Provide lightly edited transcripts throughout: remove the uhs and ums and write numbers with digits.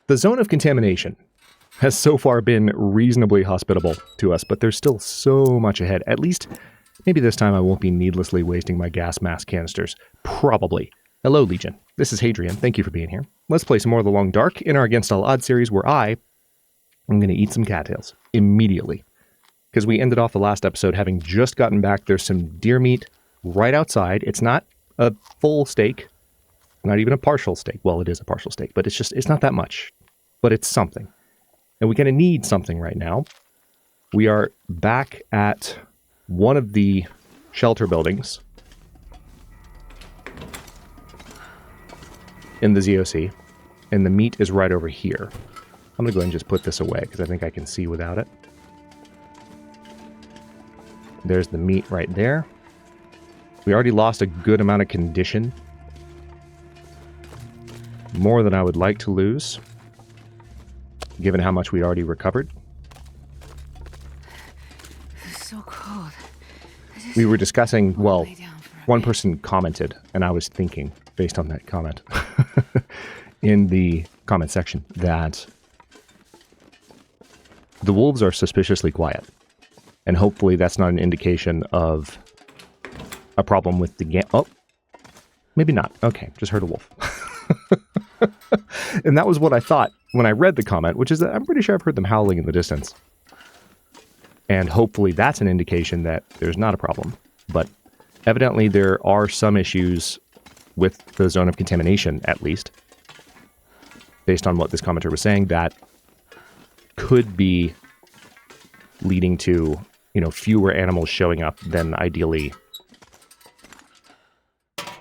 The zone of contamination has so far been reasonably hospitable to us, but there's still so much ahead. At least, maybe this time I won't be needlessly wasting my gas mask canisters. Probably. Hello, Legion. This is Hadrian. Thank you for being here. Let's play some more of the Long Dark in our Against All Odds series, where I'm going to eat some cattails immediately. Because we ended off the last episode having just gotten back. There's some deer meat right outside. It's not a full steak, not even a partial steak. Well, it is a partial steak, but it's not that much. But it's something. And we're going to need something right now. We are back at one of the shelter buildings in the ZOC, and the meat is right over here. I'm going to go ahead and just put this away, because I think I can see without it. There's the meat right there. We already lost a good amount of condition. More than I would like to lose, given how much we already recovered. It's so cold. We were discussing, well, one person commented, and I was thinking, based on that comment, in the comment section, that the wolves are suspiciously quiet. And hopefully that's not an indication of a problem with the game. Oh, maybe not. Okay, just heard a wolf. And that was what I thought when I read the comment, which is that I'm pretty sure I've heard them howling in the distance. And hopefully that's an indication that there's not a problem. But evidently there are some issues with the zone of contamination, at least, based on what this commenter was saying, that could be leading to, you know, fewer animals showing up than ideally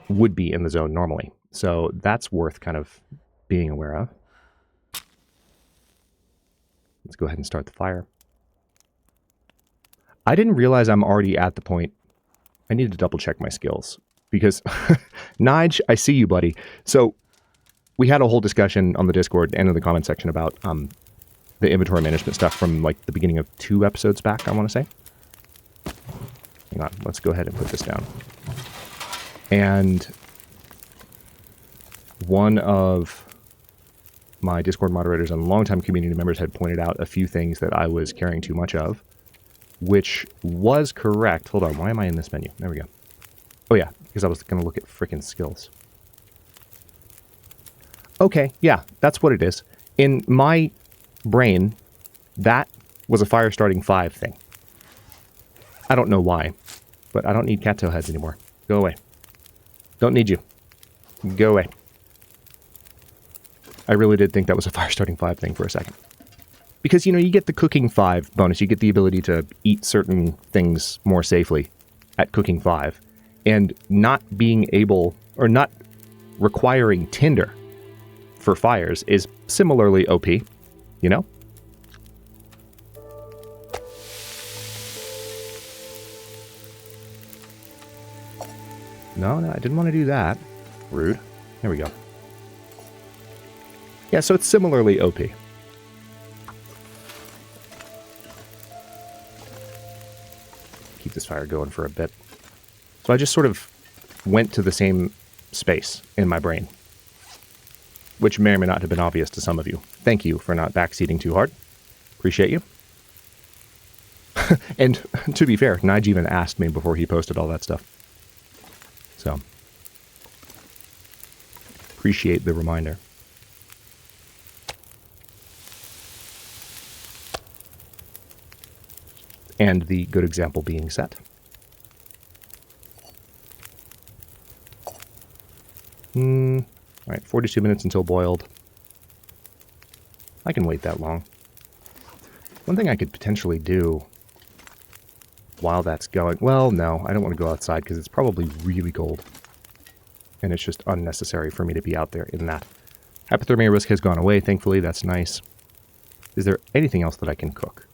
would be in the zone normally. So that's worth kind of being aware of. Let's go ahead and start the fire. I didn't realize I'm already at the point. I need to double check my skills. Because, Nige, I see you, buddy. So, we had a whole discussion on the Discord and in the comment section about the inventory management stuff from, like, the beginning of 2 episodes back, I want to say. Hang on, let's go ahead and put this down. And one of my Discord moderators and longtime community members had pointed out a few things that I was carrying too much of, which was correct. Hold on, why am I in this menu? There we go. Oh yeah, because I was going to look at frickin' skills. Okay, yeah, that's what it is. In my brain, that was a fire starting 5 thing. I don't know why, but I don't need cattail heads anymore. Go away. Don't need you. Go away. I really did think that was a fire starting 5 thing for a second. Because, you know, you get the cooking 5 bonus. You get the ability to eat certain things more safely at cooking 5. And not being able, or not requiring tinder for fires is similarly OP, you know? No, I didn't want to do that. Rude. There we go. Yeah, so it's similarly OP. Keep this fire going for a bit. So I just sort of went to the same space in my brain, which may or may not have been obvious to some of you. Thank you for not backseating too hard. Appreciate you. And to be fair, Nige even asked me before he posted all that stuff. So, appreciate the reminder. And the good example being set. Alright, 42 minutes until boiled. I can wait that long. One thing I could potentially do while that's going... Well, no, I don't want to go outside because it's probably really cold. And it's just unnecessary for me to be out there in that. Hypothermia risk has gone away, thankfully. That's nice. Is there anything else that I can cook?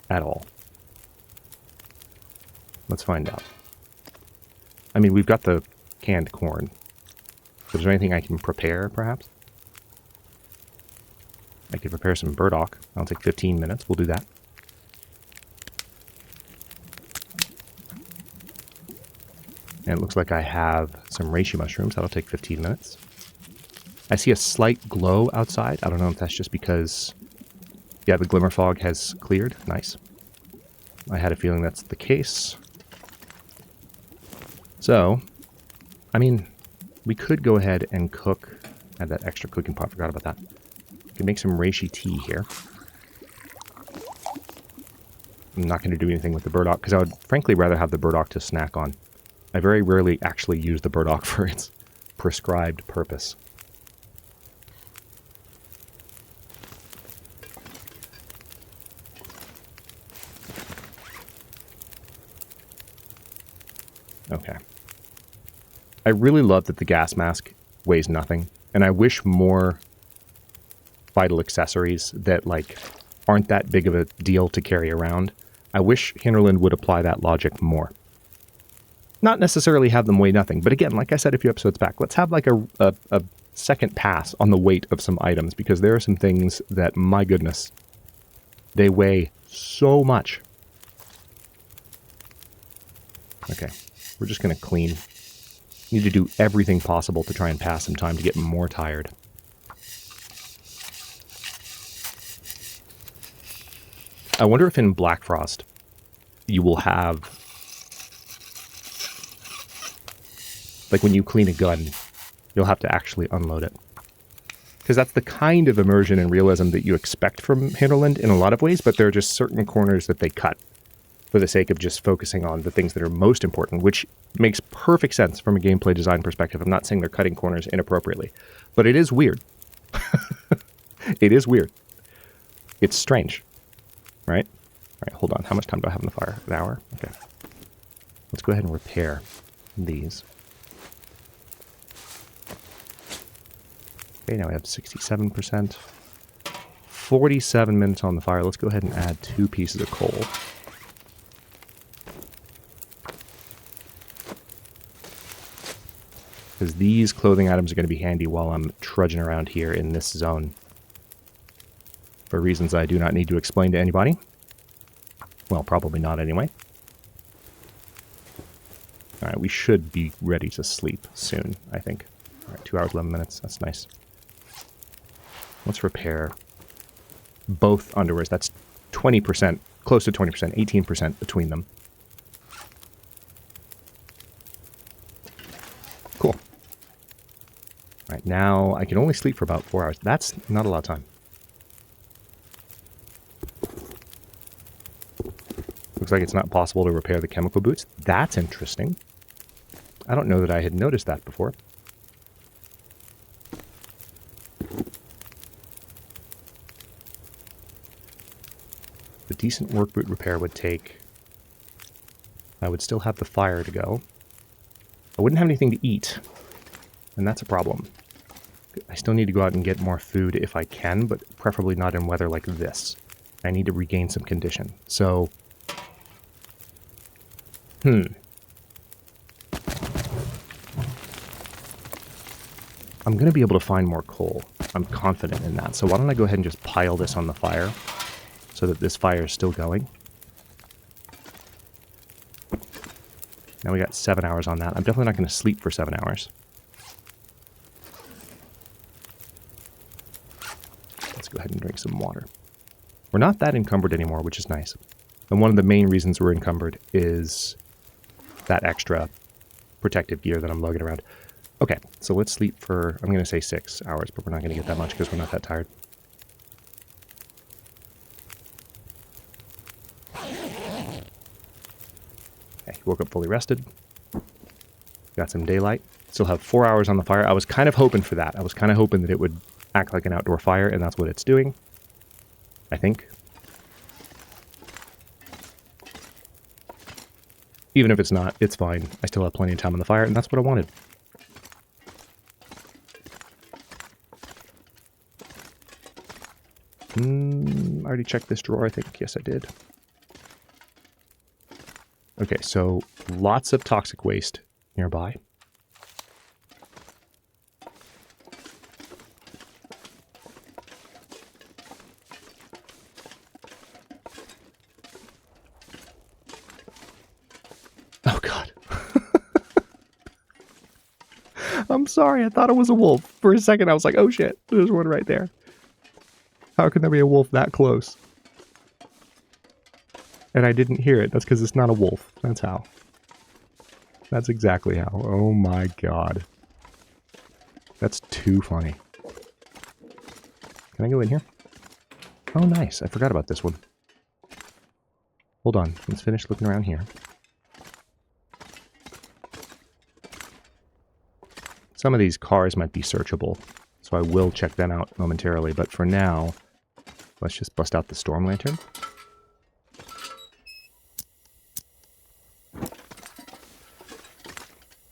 At all? Let's find out. I mean, we've got the canned corn. Is there anything I can prepare, perhaps? I could prepare some burdock. That'll take 15 minutes. We'll do that. And it looks like I have some reishi mushrooms. That'll take 15 minutes. I see a slight glow outside. I don't know if that's just because, yeah, the glimmer fog has cleared. Nice. I had a feeling that's the case. So, I mean, we could go ahead and cook. Add that extra cooking pot. Forgot about that. We can make some reishi tea here. I'm not going to do anything with the burdock because I would frankly rather have the burdock to snack on. I very rarely actually use the burdock for its prescribed purpose. Okay. I really love that the gas mask weighs nothing, and I wish more vital accessories that, like, aren't that big of a deal to carry around. I wish Hinterland would apply that logic more. Not necessarily have them weigh nothing, but again, like I said a few episodes back, let's have like a second pass on the weight of some items, because there are some things that, my goodness, they weigh so much. Okay, we're just going to clean. Need to do everything possible to try and pass some time to get more tired. I wonder if in Black Frost you will have, like when you clean a gun, you'll have to actually unload it. Because that's the kind of immersion and realism that you expect from Hinterland in a lot of ways, but there are just certain corners that they cut for the sake of just focusing on the things that are most important, which makes perfect sense from a gameplay design perspective. I'm not saying they're cutting corners inappropriately, but it is weird. It is weird. It's strange, right? All right, hold on. How much time do I have in the fire? An hour? Okay. Let's go ahead and repair these. Okay, now we have 67%. 47 minutes on the fire. Let's go ahead and add 2 pieces of coal. Because these clothing items are going to be handy while I'm trudging around here in this zone. For reasons I do not need to explain to anybody. Well, probably not anyway. Alright, we should be ready to sleep soon, I think. Alright, 2 hours, 11 minutes. That's nice. Let's repair both underwears. That's 20%, close to 20%, 18% between them. Cool. Alright, now I can only sleep for about 4 hours. That's not a lot of time. Looks like it's not possible to repair the chemical boots. That's interesting. I don't know that I had noticed that before. The decent work boot repair would take... I would still have the fire to go. I wouldn't have anything to eat, and that's a problem. I still need to go out and get more food if I can, but preferably not in weather like this. I need to regain some condition. So... I'm going to be able to find more coal. I'm confident in that. So why don't I go ahead and just pile this on the fire so that this fire is still going. Now we got 7 hours on that. I'm definitely not going to sleep for 7 hours. Let's go ahead and drink some water. We're not that encumbered anymore, which is nice. And one of the main reasons we're encumbered is that extra protective gear that I'm lugging around. Okay, so let's sleep for, I'm going to say 6 hours, but we're not going to get that much because we're not that tired. Okay, woke up fully rested. Got some daylight. Still have 4 hours on the fire. I was kind of hoping for that. I was kind of hoping that it would act like an outdoor fire, and that's what it's doing. I think. Even if it's not, it's fine. I still have plenty of time on the fire, and that's what I wanted. I already checked this drawer, I think. Yes, I did. Okay, so lots of toxic waste nearby. I'm sorry, I thought it was a wolf. For a second, I was like, oh shit, there's one right there. How can there be a wolf that close? And I didn't hear it. That's because it's not a wolf. That's how. That's exactly how. Oh my god. That's too funny. Can I go in here? Oh, nice. I forgot about this one. Hold on. Let's finish looking around here. Some of these cars might be searchable, so I will check them out momentarily. But for now, let's just bust out the storm lantern.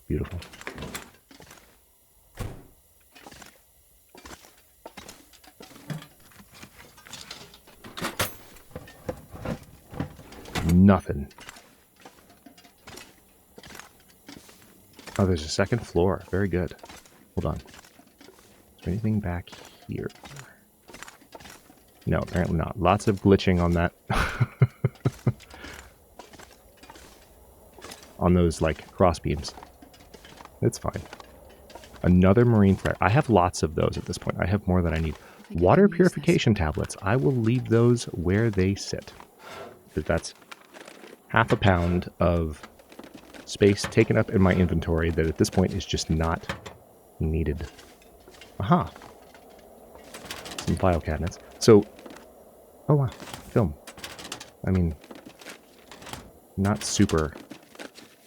Beautiful. Nothing. Oh, there's a second floor. Very good. Hold on. Is there anything back here? No, apparently not. Lots of glitching on that. On those, like, cross beams. It's fine. Another marine flare. I have lots of those at this point. I have more than I need. Water purification tablets. I will leave those where they sit. Because that's half a pound of space taken up in my inventory that at this point is just not needed. Aha. Some file cabinets. So, oh wow, film. I mean, not super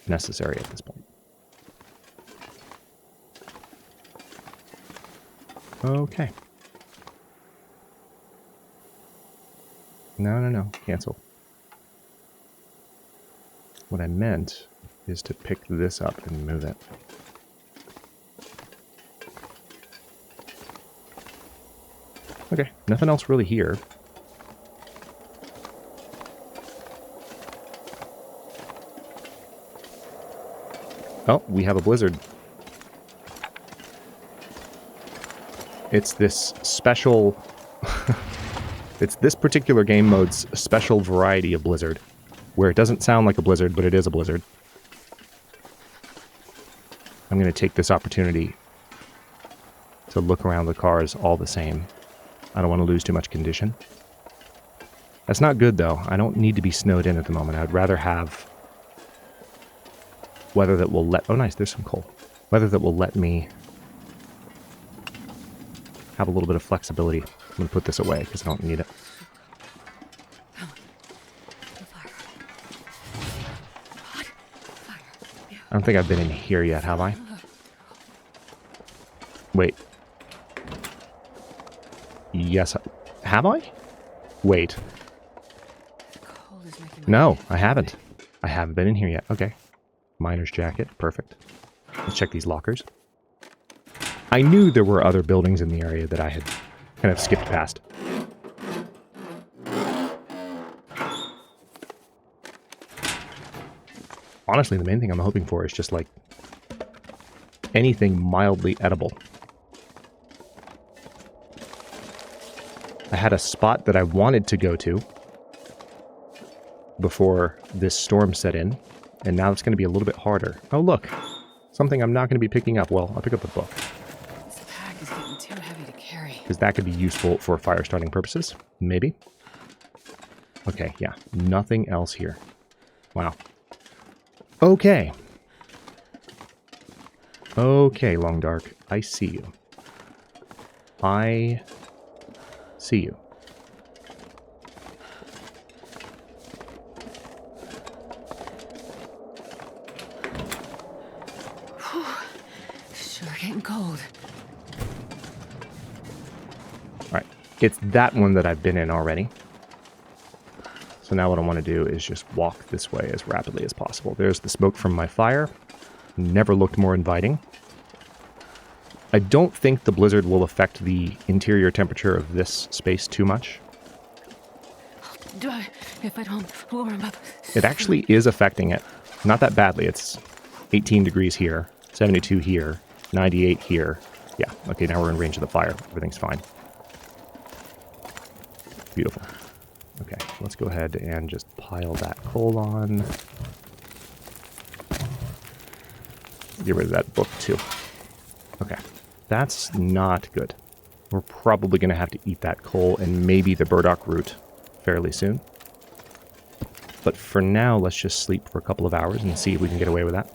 necessary at this point. Okay. No. Cancel. What I meant is to pick this up and move it. Okay, nothing else really here. Oh, we have a blizzard. It's this special... it's this particular game mode's special variety of blizzard, where it doesn't sound like a blizzard, but it is a blizzard. I'm going to take this opportunity to look around the cars all the same. I don't want to lose too much condition. That's not good, though. I don't need to be snowed in at the moment. I'd rather have weather that will let... Oh, nice. There's some coal. Weather that will let me have a little bit of flexibility. I'm going to put this away because I don't need it. I don't think I've been in here yet, have I? Wait. Yes. Have I? Wait. No, I haven't. I haven't been in here yet. Okay. Miner's jacket. Perfect. Let's check these lockers. I knew there were other buildings in the area that I had kind of skipped past. Honestly, the main thing I'm hoping for is just, like, anything mildly edible. I had a spot that I wanted to go to before this storm set in, and now it's going to be a little bit harder. Oh, look. Something I'm not going to be picking up. Well, I'll pick up the book. This pack is getting too heavy to carry. Because that could be useful for fire starting purposes. Maybe. Okay, yeah. Nothing else here. Wow. Okay. Okay, Long Dark. I see you. I see you. Sure getting cold. Alright. It's that one that I've been in already. So now what I want to do is just walk this way as rapidly as possible. There's the smoke from my fire. Never looked more inviting. I don't think the blizzard will affect the interior temperature of this space too much. If I don't warm up... It actually is affecting it. Not that badly. It's 18 degrees here, 72 here, 98 here. Yeah, okay, now we're in range of the fire. Everything's fine. Beautiful. Okay, let's go ahead and just pile that coal on. Get rid of that book, too. Okay, that's not good. We're probably going to have to eat that coal and maybe the burdock root fairly soon. But for now, let's just sleep for a couple of hours and see if we can get away with that.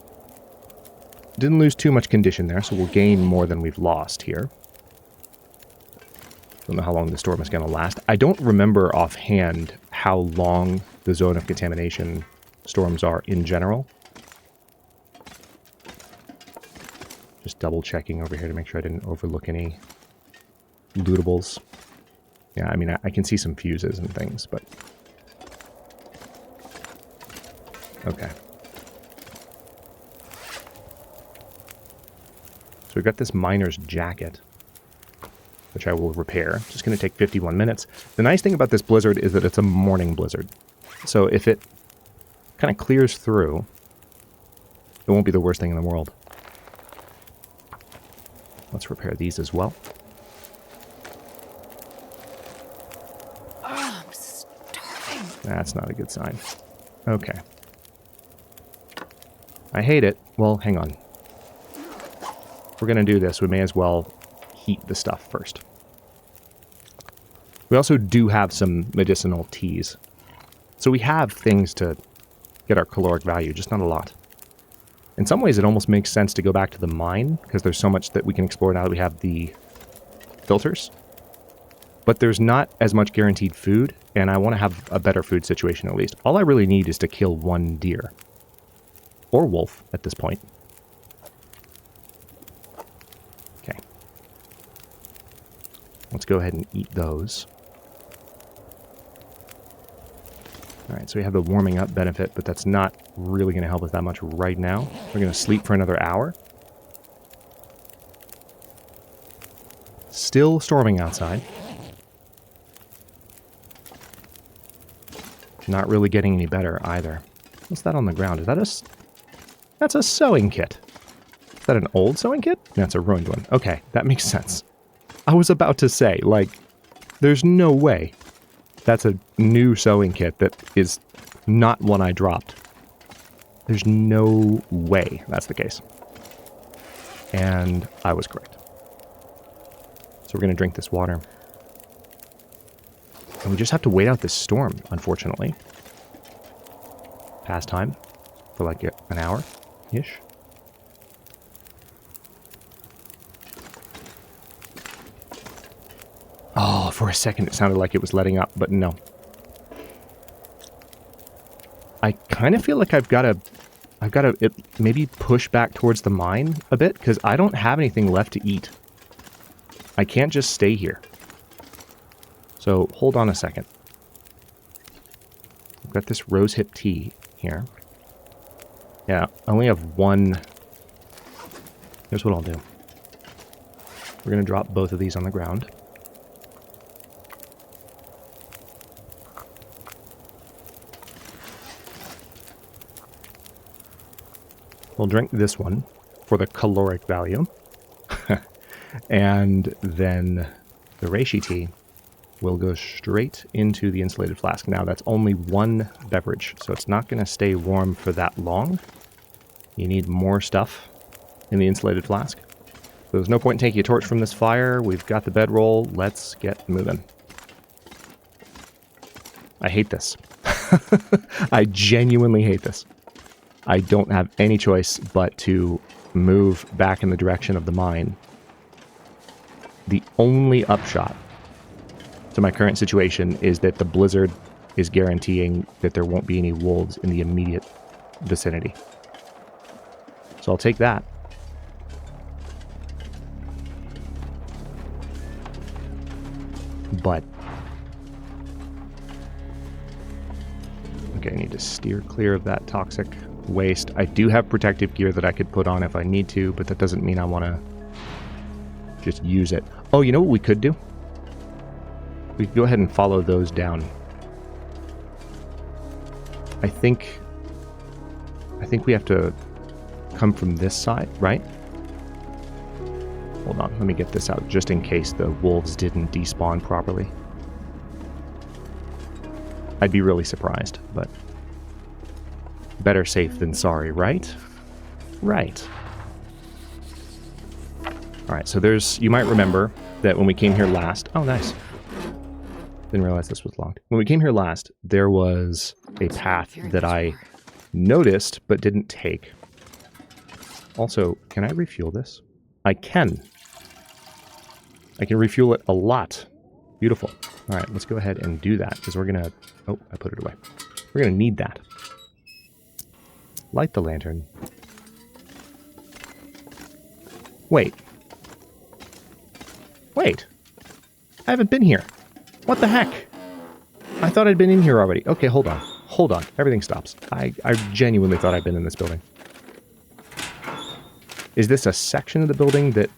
Didn't lose too much condition there, so we'll gain more than we've lost here. Don't know how long the storm is going to last. I don't remember offhand how long the zone of contamination storms are in general. Just double checking over here to make sure I didn't overlook any lootables. Yeah, I mean, I can see some fuses and things, but... Okay. So we've got this miner's jacket, which I will repair. Just going to take 51 minutes. The nice thing about this blizzard is that it's a morning blizzard. So if it kind of clears through, it won't be the worst thing in the world. Let's repair these as well. Oh, I'm starving. That's not a good sign. Okay. I hate it. Well, hang on. If we're going to do this, we may as well heat the stuff first. We also do have some medicinal teas. So we have things to get our caloric value, just not a lot. In some ways, it almost makes sense to go back to the mine, because there's so much that we can explore now that we have the filters. But there's not as much guaranteed food, and I want to have a better food situation at least. All I really need is to kill one deer. Or wolf, at this point. Okay. Let's go ahead and eat those. Alright, so we have the warming up benefit, but that's not really going to help us that much right now. We're going to sleep for another hour. Still storming outside. Not really getting any better either. What's that on the ground? Is that a... That's a sewing kit. Is that an old sewing kit? That's a ruined one. Okay, that makes sense. I was about to say, like, there's no way that's a new sewing kit that is not one I dropped. There's no way that's the case. And I was correct. So we're going to drink this water. And we just have to wait out this storm, unfortunately. Past time for like an hour-ish. Oh, for a second it sounded like it was letting up, but no. I kind of feel like I've got to maybe push back towards the mine a bit, because I don't have anything left to eat. I can't just stay here. So, hold on a second. I've got this rosehip tea here. Yeah, I only have one. Here's what I'll do. We're going to drop both of these on the ground. We'll drink this one for the caloric value. And then the reishi tea will go straight into the insulated flask. Now, that's only one beverage, so it's not going to stay warm for that long. You need more stuff in the insulated flask. So there's no point in taking a torch from this fire. We've got the bedroll. Let's get moving. I hate this. I genuinely hate this. I don't have any choice but to move back in the direction of the mine. The only upshot to my current situation is that the blizzard is guaranteeing that there won't be any wolves in the immediate vicinity. So I'll take that. But... okay, I need to steer clear of that toxic waste. I do have protective gear that I could put on if I need to, but that doesn't mean I want to just use it. Oh, you know what we could do? We could go ahead and follow those down. I think we have to come from this side, right? Hold on, let me get this out just in case the wolves didn't despawn properly. I'd be really surprised, but better safe than sorry, right? Right. Alright, so there's... You might remember that when we came here last... Oh, nice. Didn't realize this was locked. When we came here last, there was a path that I noticed but didn't take. Also, can I refuel this? I can. I can refuel it a lot. Beautiful. Alright, let's go ahead and do that, because we're going to... Oh, I put it away. We're going to need that. Light the lantern. Wait. Wait. I haven't been here. What the heck? I thought I'd been in here already. Okay, hold on. Hold on. Everything stops. I genuinely thought I'd been in this building. Is this a section of the building that...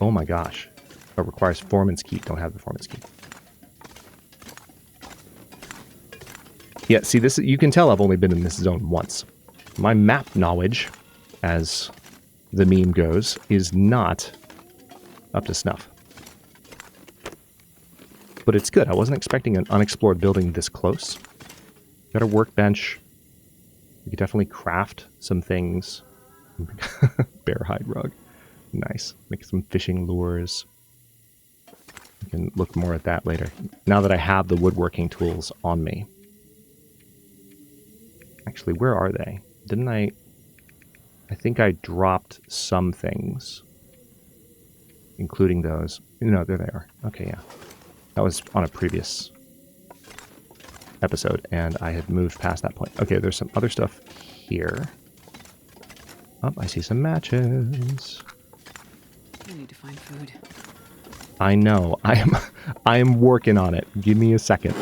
Oh my gosh. It requires foreman's key. Don't have the foreman's key. Yeah, see, this, you can tell I've only been in this zone once. My map knowledge, as the meme goes, is not up to snuff. But it's good. I wasn't expecting an unexplored building this close. Got a workbench. We could definitely craft some things. Bear hide rug. Nice. Make some fishing lures. We can look more at that later. Now that I have the woodworking tools on me. Actually, where are they? Didn't I... I think I dropped some things. Including those. No, there they are. Okay, yeah. That was on a previous episode, and I had moved past that point. Okay, there's some other stuff here. Oh, I see some matches. I need to find food. I know. I am working on it. Give me a second.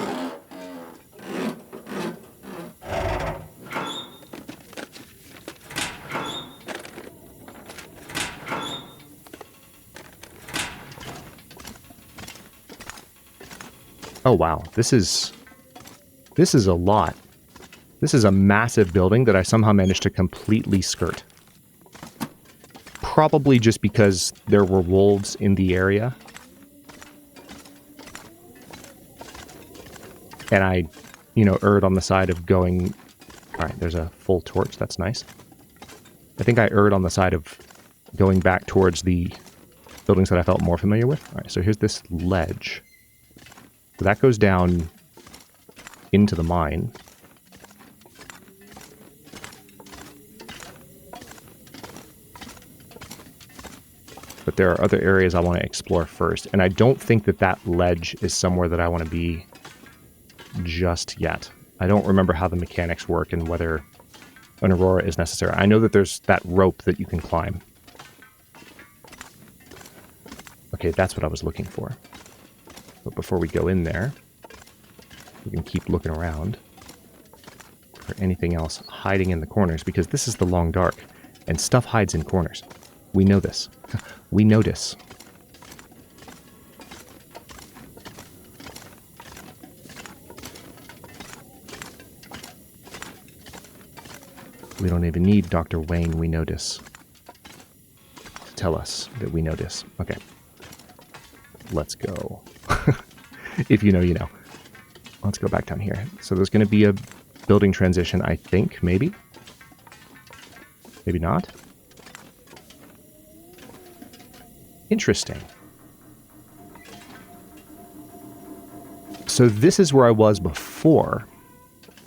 Oh wow, this is a lot. This is a massive building that I somehow managed to completely skirt. Probably just because there were wolves in the area. And I, erred on the side of going... Alright, there's a full torch, that's nice. I think I erred on the side of going back towards the buildings that I felt more familiar with. Alright, so here's this ledge. So that goes down into the mine. But there are other areas I want to explore first. And I don't think that that ledge is somewhere that I want to be just yet. I don't remember how the mechanics work and whether an aurora is necessary. I know that there's that rope that you can climb. Okay, that's what I was looking for. But before we go in there, we can keep looking around for anything else hiding in the corners, because this is the long dark, and stuff hides in corners. We know this. We notice. We don't even need Dr. Wayne, we notice, to tell us that we notice. Okay. Let's go. If you know, you know. Let's go back down here. So there's going to be a building transition, I think. Maybe? Maybe not? Interesting. So this is where I was before.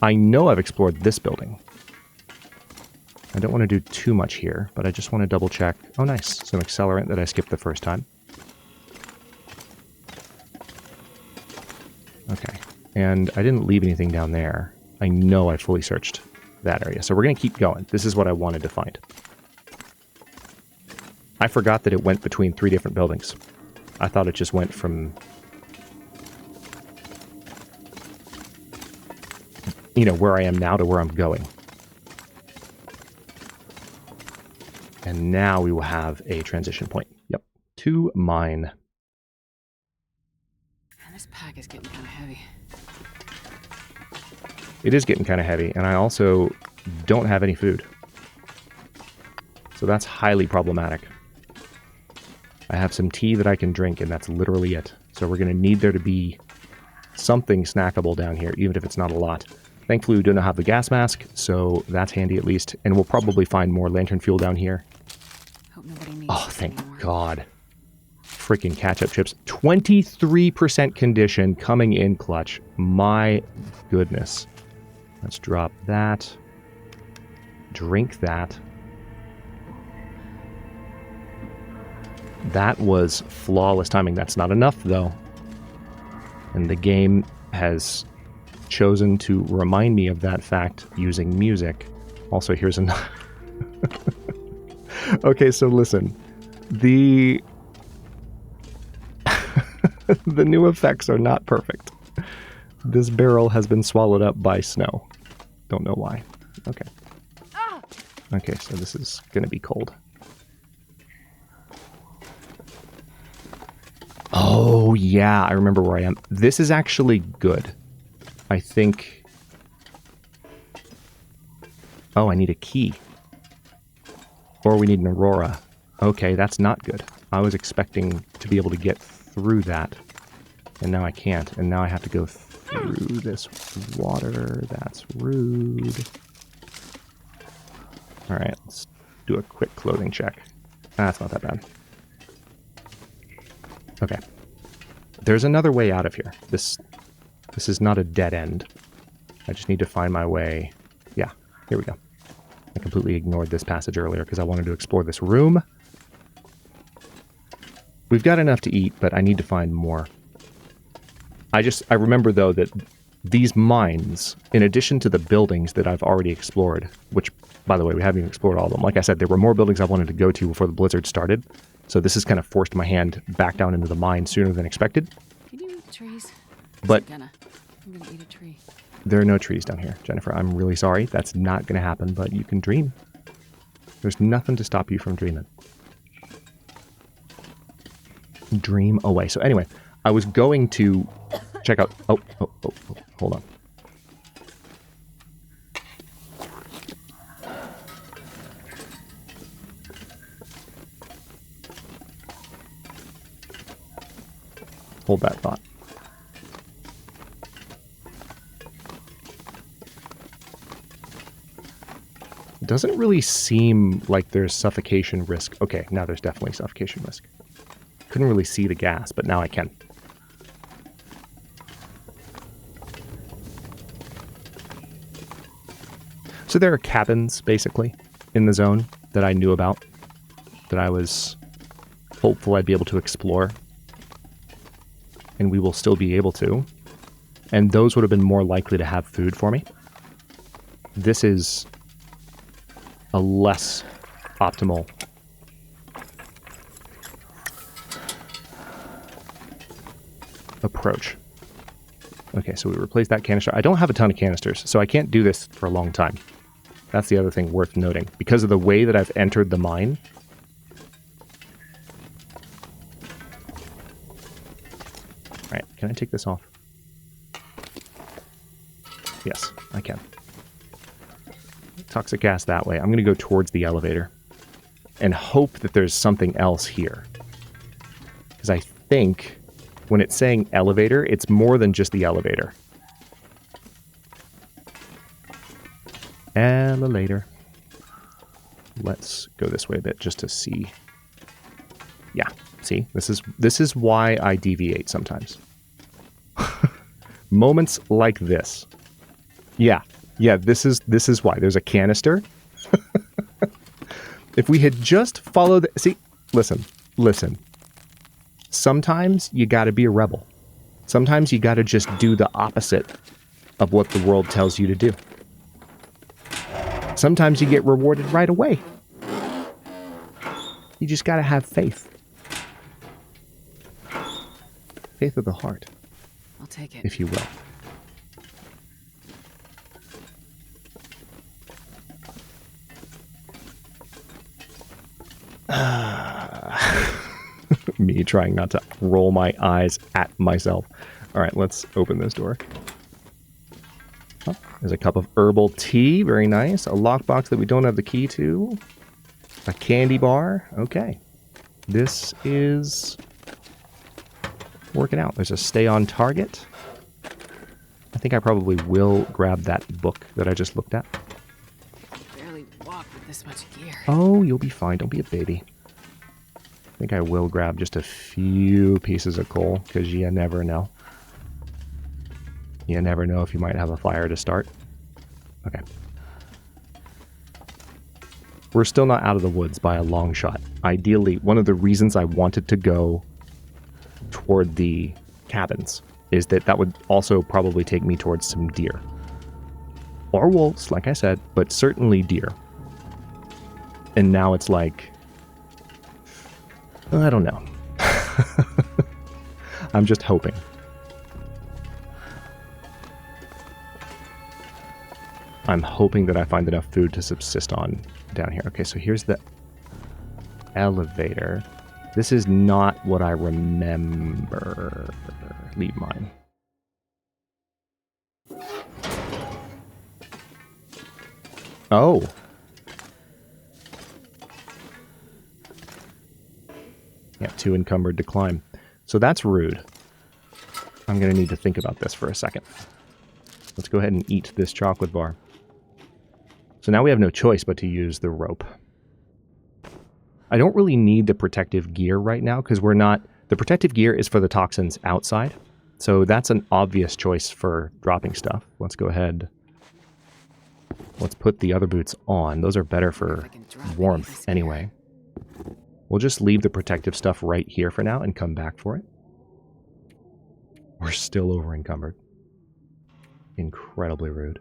I know I've explored this building. I don't want to do too much here, but I just want to double check. Oh, nice. Some accelerant that I skipped the first time. Okay. And I didn't leave anything down there. I know I fully searched that area. So we're going to keep going. This is what I wanted to find. I forgot that it went between 3 different buildings. I thought it just went from, where I am now to where I'm going. And now we will have a transition point. Yep. To mine. And this pack is getting kind of heavy. It is getting kind of heavy, and I also don't have any food. So that's highly problematic. I have some tea that I can drink, and that's literally it. So we're going to need there to be something snackable down here, even if it's not a lot. Thankfully, we do not have the gas mask, so that's handy at least. And we'll probably find more lantern fuel down here. Hope nobody needs Oh, thank anymore. God. freaking ketchup chips. 23% condition coming in clutch. My goodness. Let's drop that. Drink that. That was flawless timing. That's not enough, though. And the game has chosen to remind me of that fact using music. Also, here's another... Okay, so listen. The... the new effects are not perfect. This barrel has been swallowed up by snow. Don't know why. Okay. Okay, so this is going to be cold. Oh, yeah, I remember where I am. This is actually good. I think... Oh, I need a key. Or we need an aurora. Okay, that's not good. I was expecting to be able to get through that. And now I can't. And now I have to go through this water. That's rude. Alright, let's do a quick clothing check. That's not that bad. Okay. There's another way out of here. This is not a dead end. I just need to find my way. Yeah, here we go. I completely ignored this passage earlier because I wanted to explore this room. We've got enough to eat, but I need to find more. I remember, though, that these mines, in addition to the buildings that I've already explored, which, by the way, we haven't even explored all of them. Like I said, there were more buildings I wanted to go to before the blizzard started. So this has kind of forced my hand back down into the mine sooner than expected. Can you eat trees? But I'm gonna eat a tree. There are no trees down here, Jennifer. I'm really sorry. That's not going to happen, but you can dream. There's nothing to stop you from dreaming. Dream away. So anyway, I was going to check out... Oh, hold on. Hold that thought. It doesn't really seem like there's suffocation risk. Okay, now there's definitely suffocation risk. Couldn't really see the gas, but now I can. So there are cabins, basically, in the zone that I knew about, that I was hopeful I'd be able to explore. And we will still be able to. And those would have been more likely to have food for me. This is a less optimal approach. Okay, so we replaced that canister. I don't have a ton of canisters, so I can't do this for a long time. That's the other thing worth noting. Because of the way that I've entered the mine, alright, can I take this off? Yes, I can. Toxic gas that way. I'm going to go towards the elevator and hope that there's something else here. Because I think when it's saying elevator, it's more than just the elevator. Elevator. Let's go this way a bit just to see. Yeah, see? This is why I deviate sometimes. Moments like this. Yeah, this is why. There's a canister. If we had just followed... See, listen. Sometimes you gotta be a rebel. Sometimes you gotta just do the opposite of what the world tells you to do. Sometimes you get rewarded right away. You just gotta have faith. Faith of the heart. I'll take it. If you will. Me trying not to roll my eyes at myself. All right, let's open this door. Oh, there's a cup of herbal tea. Very nice. A lockbox that we don't have the key to. A candy bar. Okay. This is working out. There's a stay on target. I think I probably will grab that book that I just looked at. Barely walk with this much gear. Oh, you'll be fine. Don't be a baby. think I will grab just a few pieces of coal, because you never know. You never know if you might have a fire to start. Okay. We're still not out of the woods by a long shot. Ideally, one of the reasons I wanted to go toward the cabins is that that would also probably take me towards some deer. Or wolves, like I said, but certainly deer. And now it's like, I don't know. I'm just hoping. I'm hoping that I find enough food to subsist on down here. Okay, so here's the elevator. This is not what I remember. Leave mine. Oh. Yeah, too encumbered to climb. So that's rude. I'm going to need to think about this for a second. Let's go ahead and eat this chocolate bar. So now we have no choice but to use the rope. I don't really need the protective gear right now because we're not... The protective gear is for the toxins outside. So that's an obvious choice for dropping stuff. Let's go ahead. Let's put the other boots on. Those are better for warmth anyway. We'll just leave the protective stuff right here for now and come back for it. We're still over encumbered. Incredibly rude.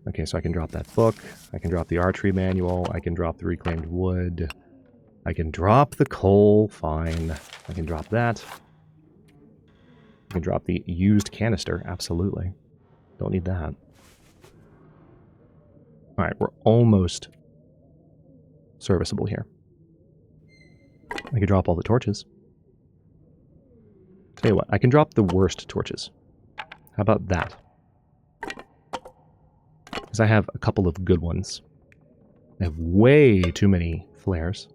Okay, so I can drop that book. I can drop the archery manual. I can drop the reclaimed wood. I can drop the coal. Fine. I can drop that. I can drop the used canister. Absolutely. Don't need that. Alright, we're almost serviceable here. I can drop all the torches. Tell you what, I can drop the worst torches. How about that? Because I have a couple of good ones. I have way too many flares.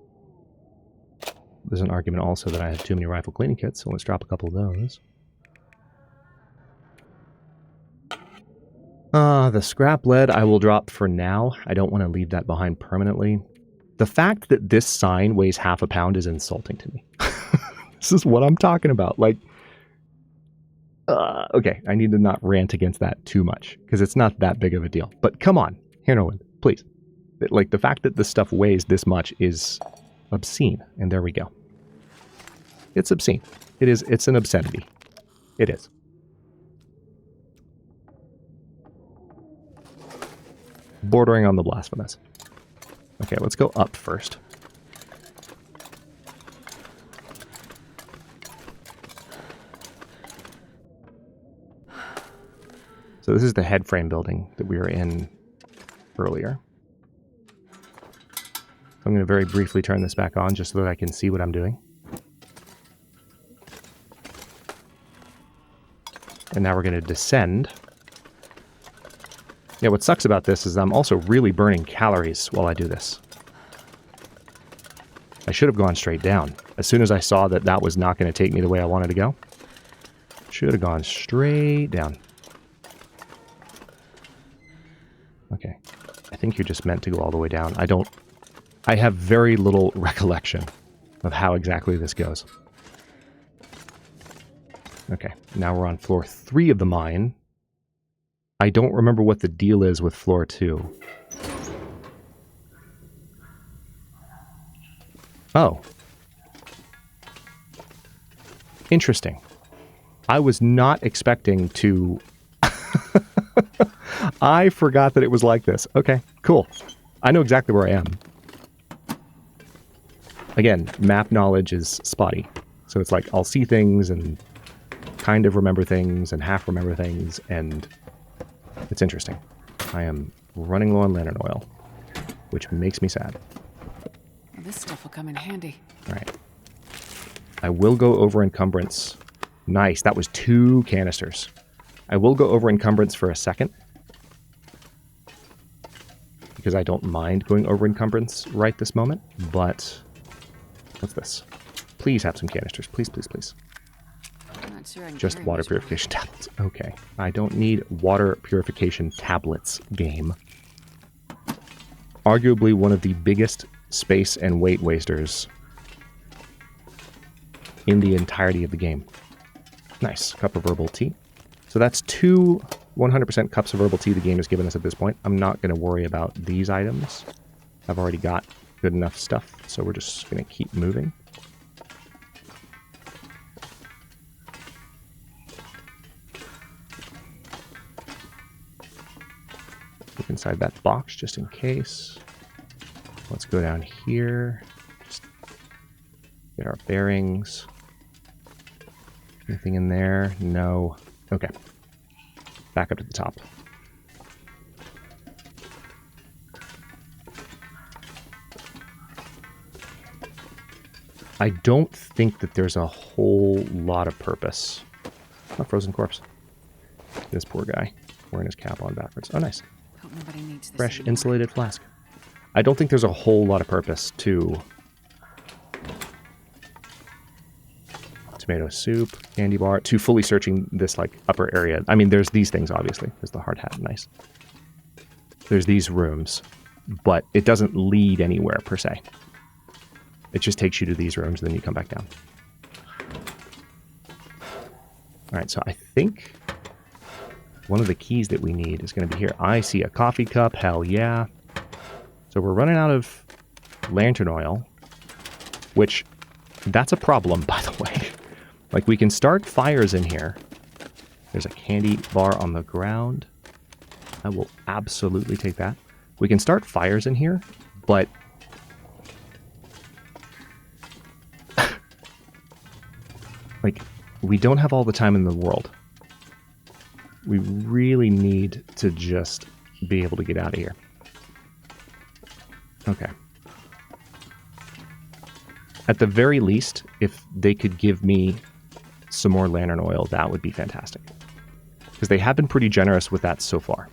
There's an argument also that I have too many rifle cleaning kits, so let's drop a couple of those. The scrap lead I will drop for now. I don't want to leave that behind permanently. The fact that this sign weighs half a pound is insulting to me. This is what I'm talking about. Like, okay, I need to not rant against that too much, because it's not that big of a deal. But come on, Hinterland, please. Like, the fact that this stuff weighs this much is obscene. And there we go. It's obscene. It's an obscenity. It is. Bordering on the blasphemous. Okay, let's go up first. So this is the head frame building that we were in earlier. I'm going to very briefly turn this back on just so that I can see what I'm doing. And now we're going to descend. Yeah, what sucks about this is I'm also really burning calories while I do this. I should have gone straight down. As soon as I saw that that was not going to take me the way I wanted to go, should have gone straight down. Okay. I think you're just meant to go all the way down. I have very little recollection of how exactly this goes. Okay, now we're on floor 3 of the mine. I don't remember what the deal is with floor 2. Oh. Interesting. I was not expecting to... I forgot that it was like this. Okay, cool. I know exactly where I am. Again, map knowledge is spotty. So it's like, I'll see things and kind of remember things and half remember things, and it's interesting. I am running low on lantern oil, which makes me sad. This stuff will come in handy. Alright. I will go over encumbrance. Nice, that was 2 canisters. I will go over encumbrance for a second, because I don't mind going over encumbrance right this moment, but... What's this? Please have some canisters. Please, please, please. I'm not sure I can Just carry water much more. purification tablets. Okay. I don't need water purification tablets, game. Arguably one of the biggest space and weight wasters in the entirety of the game. Nice. Cup of herbal tea. So that's 2 100% cups of herbal tea the game has given us at this point. I'm not going to worry about these items. I've already got good enough stuff, so we're just going to keep moving. Look inside that box just in case. Let's go down here. Just get our bearings. Anything in there? No. Okay. Back up to the top. I don't think that there's a whole lot of purpose. A frozen corpse. This poor guy wearing his cap on backwards. Oh, nice. Hope nobody needs this Fresh anymore. insulated flask. I don't think there's a whole lot of purpose to tomato soup, candy bar, to fully searching this like upper area. I mean, there's these things, obviously. There's the hard hat, nice. There's these rooms, but it doesn't lead anywhere per se. It just takes you to these rooms, and then you come back down. All right, so I think one of the keys that we need is going to be here. I see a coffee cup, hell yeah. So we're running out of lantern oil, which that's a problem, by the way. Like, we can start fires in here. There's a candy bar on the ground. I will absolutely take that. We can start fires in here, but like, we don't have all the time in the world. We really need to just be able to get out of here. Okay. At the very least, if they could give me some more lantern oil, that would be fantastic. Because they have been pretty generous with that so far.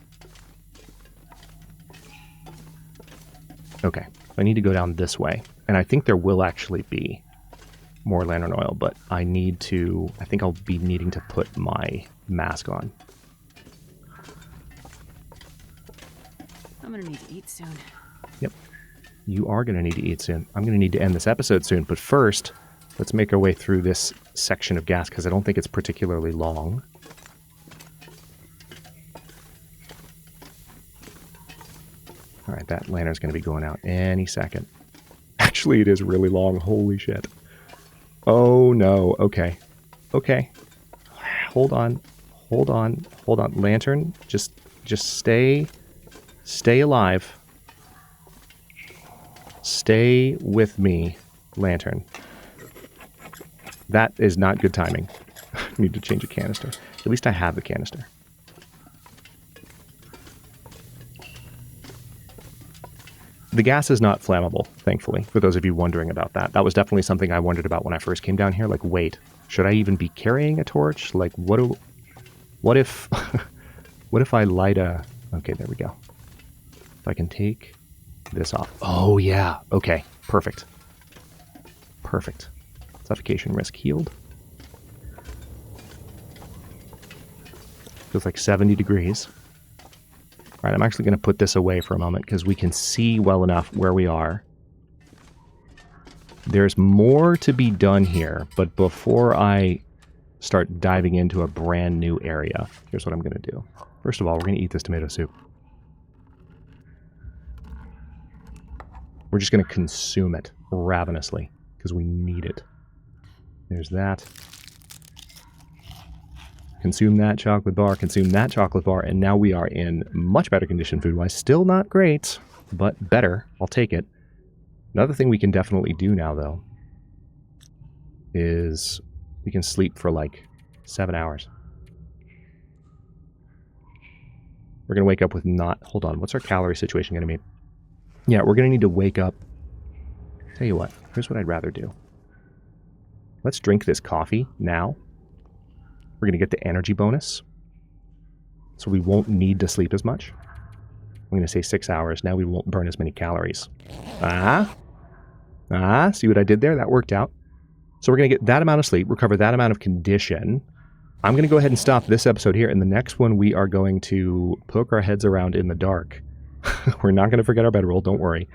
Okay, I need to go down this way. And I think there will actually be more lantern oil, but I think I'll be needing to put my mask on. I'm gonna need to eat soon. Yep. You are going to need to eat soon. I'm going to need to end this episode soon, but first, let's make our way through this section of gas, because I don't think it's particularly long. All right, that lantern's going to be going out any second. Actually, it is really long. Holy shit. Oh, no. Okay. Okay. Hold on. Hold on. Hold on. Lantern, just stay alive. Stay with me, lantern. That is not good timing. I need to change a canister. At least I have the canister. The gas is not flammable, thankfully, for those of you wondering about that. That was definitely something I wondered about when I first came down here. Like, wait, should I even be carrying a torch? Like, what if what if I light a... Okay, there we go. If I can take this off. Oh, yeah. Okay, perfect. Perfect. Suffocation risk healed. Feels like 70 degrees. All right, I'm actually going to put this away for a moment because we can see well enough where we are. There's more to be done here, but before I start diving into a brand new area, here's what I'm going to do. First of all, we're going to eat this tomato soup. We're just going to consume it ravenously because we need it. There's that. Consume that chocolate bar, consume that chocolate bar, and now we are in much better condition food-wise. Still not great, but better. I'll take it. Another thing we can definitely do now, though, is we can sleep for like 7 hours. We're going to wake up with not... Hold on, what's our calorie situation going to be? Yeah, we're going to need to wake up... Tell you what, here's what I'd rather do. Let's drink this coffee now. We're going to get the energy bonus. So we won't need to sleep as much. I'm going to say 6 hours. Now we won't burn as many calories. See what I did there? That worked out. So we're going to get that amount of sleep, recover that amount of condition. I'm going to go ahead and stop this episode here. In the next one, we are going to poke our heads around in the dark. We're not going to forget our bedroll, don't worry.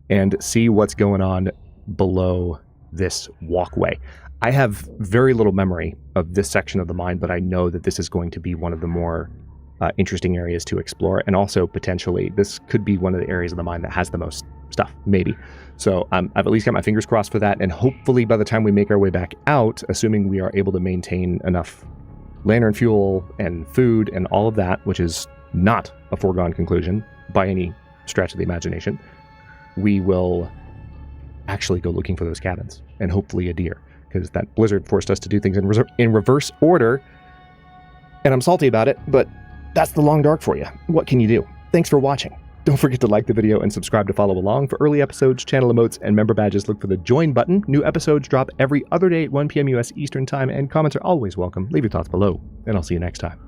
And see what's going on below this walkway. I have very little memory of this section of the mine, but I know that this is going to be one of the more interesting areas to explore, and also potentially this could be one of the areas of the mine that has the most stuff, maybe. So I've at least got my fingers crossed for that, and hopefully by the time we make our way back out, assuming we are able to maintain enough lantern fuel and food and all of that, which is not a foregone conclusion by any stretch of the imagination, we will actually go looking for those cabins and hopefully a deer, because that blizzard forced us to do things in reverse order, and I'm salty about it, but that's the long dark for you. What can you do? Thanks for watching. Don't forget to like the video and subscribe to follow along. For early episodes, channel emotes, and member badges, look for the join button. New episodes drop every other day at 1 p.m. US Eastern Time, and comments are always welcome. Leave your thoughts below, and I'll see you next time.